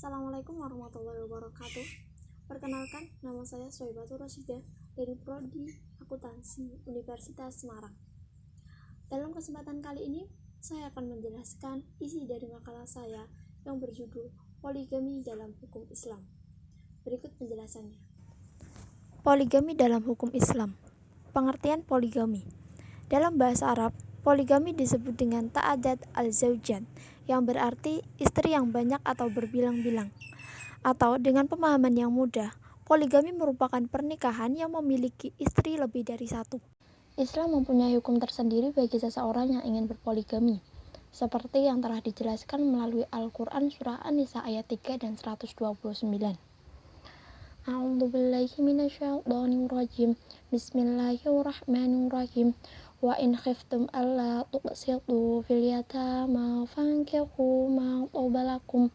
Assalamualaikum warahmatullahi wabarakatuh. Perkenalkan, nama saya Soibatul Rosida dari Prodi Akuntansi Universitas Semarang. Dalam kesempatan kali ini, saya akan menjelaskan isi dari makalah saya yang berjudul Poligami dalam Hukum Islam. Berikut penjelasannya. Poligami dalam hukum Islam. Pengertian poligami. Dalam bahasa Arab, poligami disebut dengan ta'addud al-zawjat, yang berarti istri yang banyak atau berbilang-bilang. Atau dengan pemahaman yang mudah, poligami merupakan pernikahan yang memiliki istri lebih dari satu. Islam mempunyai hukum tersendiri bagi seseorang yang ingin berpoligami, seperti yang telah dijelaskan melalui Al-Quran Surah An-Nisa ayat 3 dan 129. A'udzubillahi minasyaitonirrajim. Bismillahirrahmanirrahim. Wa in khiftum alla tuqsitu fil yatama fankihu ma qabalakum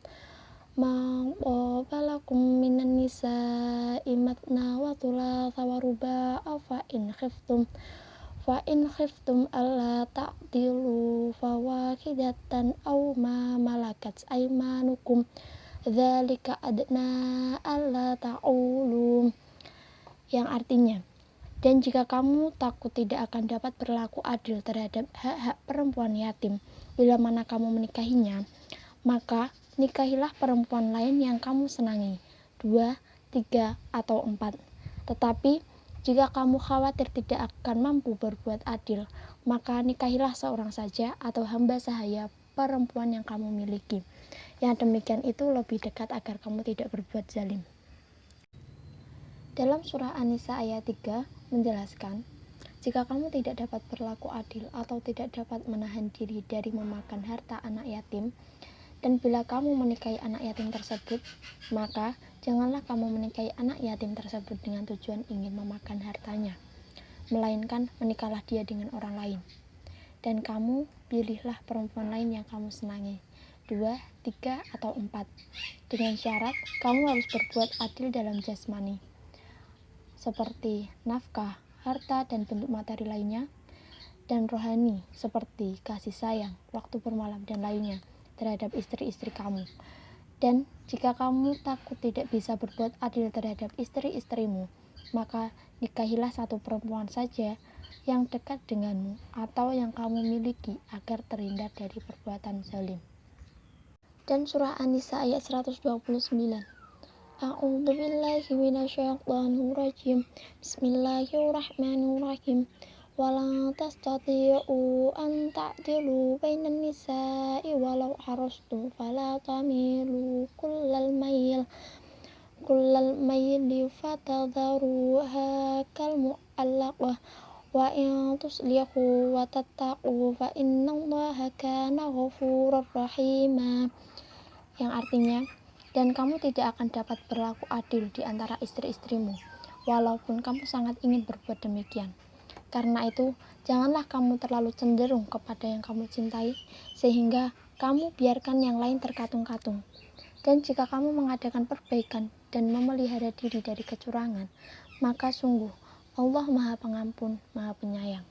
minan nisa'i matna wa thulatha wa ruba'a fa in khiftum alla ta'dilu fawahidatan aw ma malakat aymanukum dzalika adna alla ta'ulu, yang artinya, dan jika kamu takut tidak akan dapat berlaku adil terhadap hak-hak perempuan yatim bila mana kamu menikahinya, maka nikahilah perempuan lain yang kamu senangi, 2, 3, atau 4. Tetapi jika kamu khawatir tidak akan mampu berbuat adil, maka nikahilah seorang saja atau hamba sahaya perempuan yang kamu miliki. Yang demikian itu lebih dekat agar kamu tidak berbuat zalim. Dalam surah An-Nisa ayat 3 menjelaskan, jika kamu tidak dapat berlaku adil atau tidak dapat menahan diri dari memakan harta anak yatim, dan bila kamu menikahi anak yatim tersebut, maka janganlah kamu menikahi anak yatim tersebut dengan tujuan ingin memakan hartanya, melainkan menikahlah dia dengan orang lain. Dan kamu pilihlah perempuan lain yang kamu senangi, 2, 3, atau 4, dengan syarat kamu harus berbuat adil dalam jasmani, seperti nafkah, harta, dan bentuk materi lainnya, dan rohani, seperti kasih sayang, waktu bermalam, dan lainnya terhadap istri-istri kamu. Dan jika kamu takut tidak bisa berbuat adil terhadap istri-istrimu, maka nikahilah satu perempuan saja yang dekat denganmu atau yang kamu miliki agar terhindar dari perbuatan zalim. Dan surah An-Nisa ayat 129. A'udzubillahi minasyaitonirrajim. Bismillahirrahmanirrahim. Walan tastati'u an ta'dilu bainan nisa'i walau harastum fala tamilu kullal mayli fatadharuha kal mu'allaqah wa in tuslihu wa tattaqu fa innallaha kana ghafurur rahima, yang artinya, dan kamu tidak akan dapat berlaku adil di antara istri-istrimu walaupun kamu sangat ingin berbuat demikian. Karena itu, janganlah kamu terlalu cenderung kepada yang kamu cintai, sehingga kamu biarkan yang lain terkatung-katung. Dan jika kamu mengadakan perbaikan dan memelihara diri dari kecurangan, maka sungguh Allah Maha Pengampun, Maha Penyayang.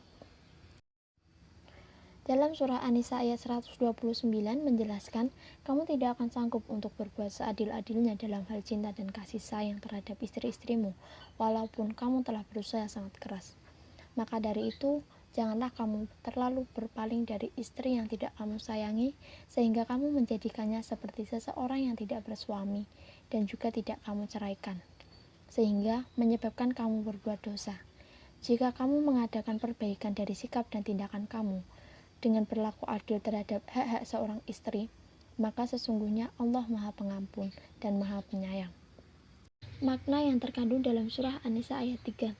Dalam surah An-Nisa ayat 129 menjelaskan, kamu tidak akan sanggup untuk berbuat seadil-adilnya dalam hal cinta dan kasih sayang terhadap istri-istrimu, walaupun kamu telah berusaha sangat keras. Maka dari itu, janganlah kamu terlalu berpaling dari istri yang tidak kamu sayangi, sehingga kamu menjadikannya seperti seseorang yang tidak bersuami, dan juga tidak kamu ceraikan, sehingga menyebabkan kamu berbuat dosa. Jika kamu mengadakan perbaikan dari sikap dan tindakan kamu, dengan berlaku adil terhadap hak-hak seorang istri, maka sesungguhnya Allah Maha Pengampun dan Maha Penyayang. Makna yang terkandung dalam surah An-Nisa ayat 3.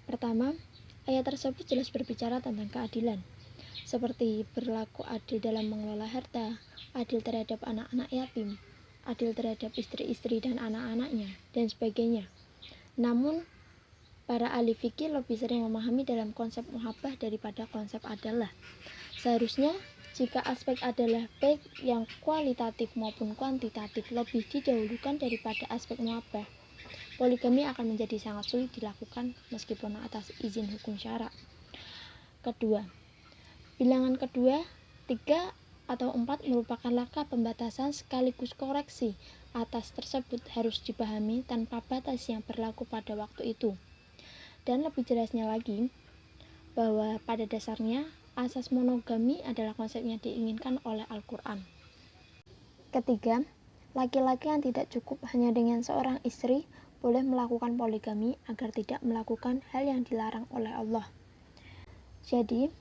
Pertama, ayat tersebut jelas berbicara tentang keadilan, seperti berlaku adil dalam mengelola harta, adil terhadap anak-anak yatim, adil terhadap istri-istri dan anak-anaknya, dan sebagainya. Namun, para ahli fikih lebih sering memahami dalam konsep muhabbah daripada konsep adalah. Seharusnya, jika aspek adalah baik yang kualitatif maupun kuantitatif lebih didahulukan daripada aspek muhabbah, poligami akan menjadi sangat sulit dilakukan meskipun atas izin hukum syara. Kedua, bilangan kedua, 3 atau 4 merupakan langkah pembatasan sekaligus koreksi atas tersebut harus dipahami tanpa batas yang berlaku pada waktu itu. Dan lebih jelasnya lagi, bahwa pada dasarnya asas monogami adalah konsep yang diinginkan oleh Al-Quran. Ketiga, laki-laki yang tidak cukup hanya dengan seorang istri boleh melakukan poligami agar tidak melakukan hal yang dilarang oleh Allah. Jadi,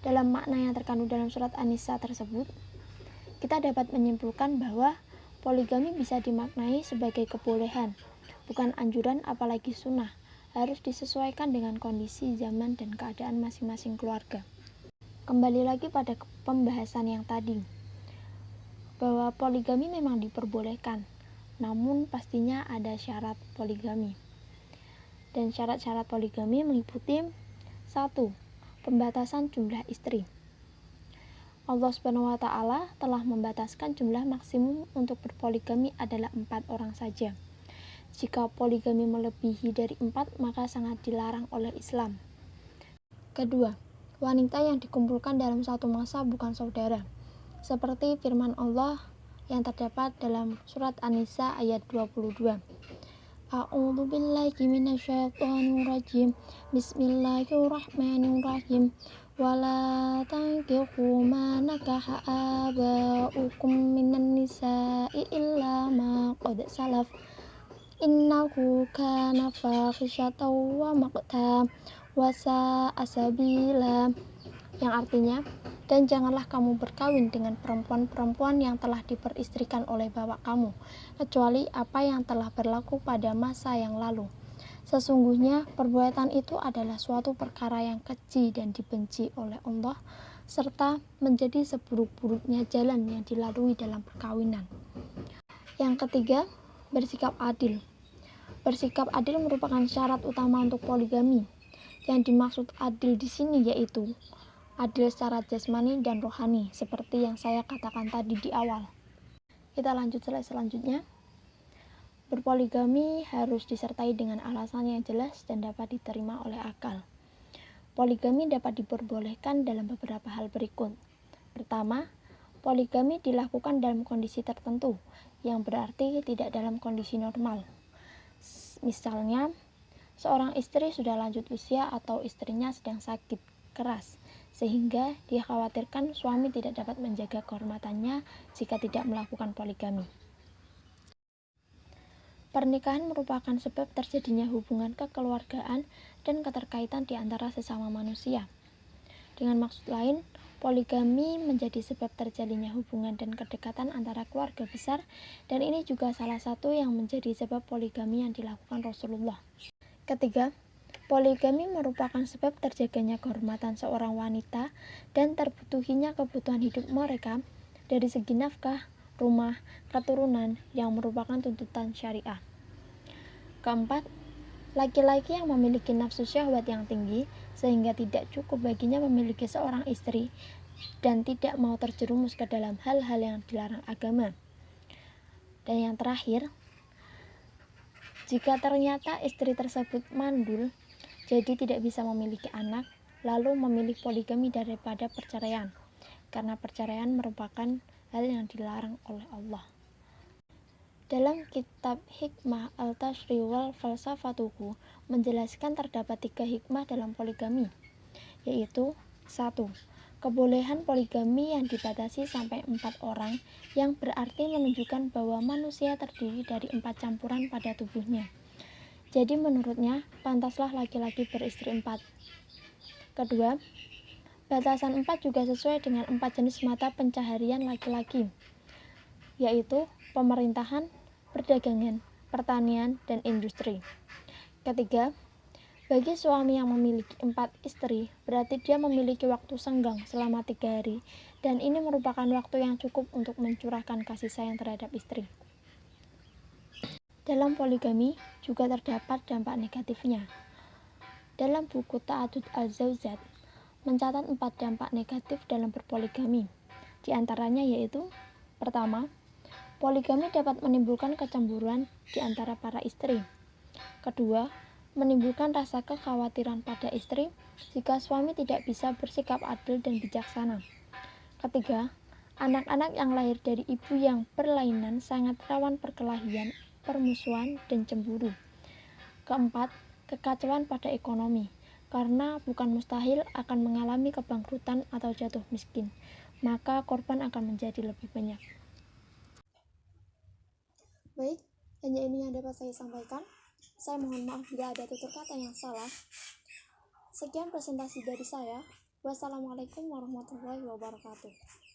dalam makna yang terkandung dalam surat An-Nisa tersebut, kita dapat menyimpulkan bahwa poligami bisa dimaknai sebagai kebolehan, bukan anjuran apalagi sunnah, harus disesuaikan dengan kondisi, zaman, dan keadaan masing-masing keluarga. Kembali lagi pada pembahasan yang tadi, bahwa poligami memang diperbolehkan, namun pastinya ada syarat poligami. Dan syarat-syarat poligami meliputi 1. Pembatasan jumlah istri. Allah SWT telah membataskan jumlah maksimum untuk berpoligami adalah 4 orang saja. Jika poligami melebihi dari 4, maka sangat dilarang oleh Islam. Kedua, wanita yang dikumpulkan dalam satu masa bukan saudara, seperti firman Allah yang terdapat dalam surat An-Nisa ayat 22. A'udzu billahi minasyaitonir rajim. Bismillahirrahmanirrahim. Wala tankihu ma nakaha aba'ukum minan nisa'i illa ma qad salaf. Innahu kana fahisyatan wa maqta wa sa'a sabila. Yang artinya, dan janganlah kamu berkawin dengan perempuan-perempuan yang telah diperistrikan oleh bapak kamu, kecuali apa yang telah berlaku pada masa yang lalu. Sesungguhnya perbuatan itu adalah suatu perkara yang keji dan dibenci oleh Allah, serta menjadi seburuk-buruknya jalan yang dilalui dalam perkawinan. Yang ketiga, bersikap adil. Bersikap adil merupakan syarat utama untuk poligami. Yang dimaksud adil di sini yaitu adil secara jasmani dan rohani, seperti yang saya katakan tadi di awal. Kita lanjut slide selanjutnya. Berpoligami harus disertai dengan alasan yang jelas dan dapat diterima oleh akal. Poligami dapat diperbolehkan dalam beberapa hal berikut. Pertama, poligami dilakukan dalam kondisi tertentu, yang berarti tidak dalam kondisi normal. Misalnya, seorang istri sudah lanjut usia atau istrinya sedang sakit keras, sehingga dikhawatirkan suami tidak dapat menjaga kehormatannya jika tidak melakukan poligami. Pernikahan merupakan sebab terjadinya hubungan kekeluargaan dan keterkaitan di antara sesama manusia. Dengan maksud lain, poligami menjadi sebab terjalinnya hubungan dan kedekatan antara keluarga besar, dan ini juga salah satu yang menjadi sebab poligami yang dilakukan Rasulullah. Ketiga, poligami merupakan sebab terjaganya kehormatan seorang wanita dan terpenuhinya kebutuhan hidup mereka dari segi nafkah, rumah, keturunan yang merupakan tuntutan syariah. Keempat, laki-laki yang memiliki nafsu syahwat yang tinggi sehingga tidak cukup baginya memiliki seorang istri dan tidak mau terjerumus ke dalam hal-hal yang dilarang agama. Dan yang terakhir, jika ternyata istri tersebut mandul, jadi tidak bisa memiliki anak, lalu memilih poligami daripada perceraian, karena perceraian merupakan hal yang dilarang oleh Allah. Dalam kitab Hikmah Al-Tashri wal Falsafatuhu menjelaskan terdapat 3 hikmah dalam poligami, yaitu 1. Kebolehan poligami yang dibatasi sampai 4 orang, yang berarti menunjukkan bahwa manusia terdiri dari 4 campuran pada tubuhnya. Jadi menurutnya, pantaslah laki-laki beristri 4. Kedua, batasan 4 juga sesuai dengan 4 jenis mata pencaharian laki-laki, yaitu pemerintahan, perdagangan, pertanian, dan industri. Ketiga, bagi suami yang memiliki 4 istri, berarti dia memiliki waktu senggang selama 3 hari, dan ini merupakan waktu yang cukup untuk mencurahkan kasih sayang terhadap istri. Dalam poligami juga terdapat dampak negatifnya. Dalam buku Ta'adud Al-Zawjat mencatat 4 dampak negatif dalam berpoligami. Di antaranya yaitu, pertama, poligami dapat menimbulkan kecemburuan di antara para istri. Kedua, menimbulkan rasa kekhawatiran pada istri jika suami tidak bisa bersikap adil dan bijaksana. Ketiga, Anak-anak yang lahir dari ibu yang berlainan sangat rawan perkelahian, permusuhan, dan cemburu. Keempat, kekacauan pada ekonomi, karena bukan mustahil akan mengalami kebangkrutan atau jatuh miskin, maka korban akan menjadi lebih banyak. Baik, hanya ini yang dapat saya sampaikan. Saya mohon maaf bila ada tutur kata yang salah. Sekian presentasi dari saya. Wassalamualaikum warahmatullahi wabarakatuh.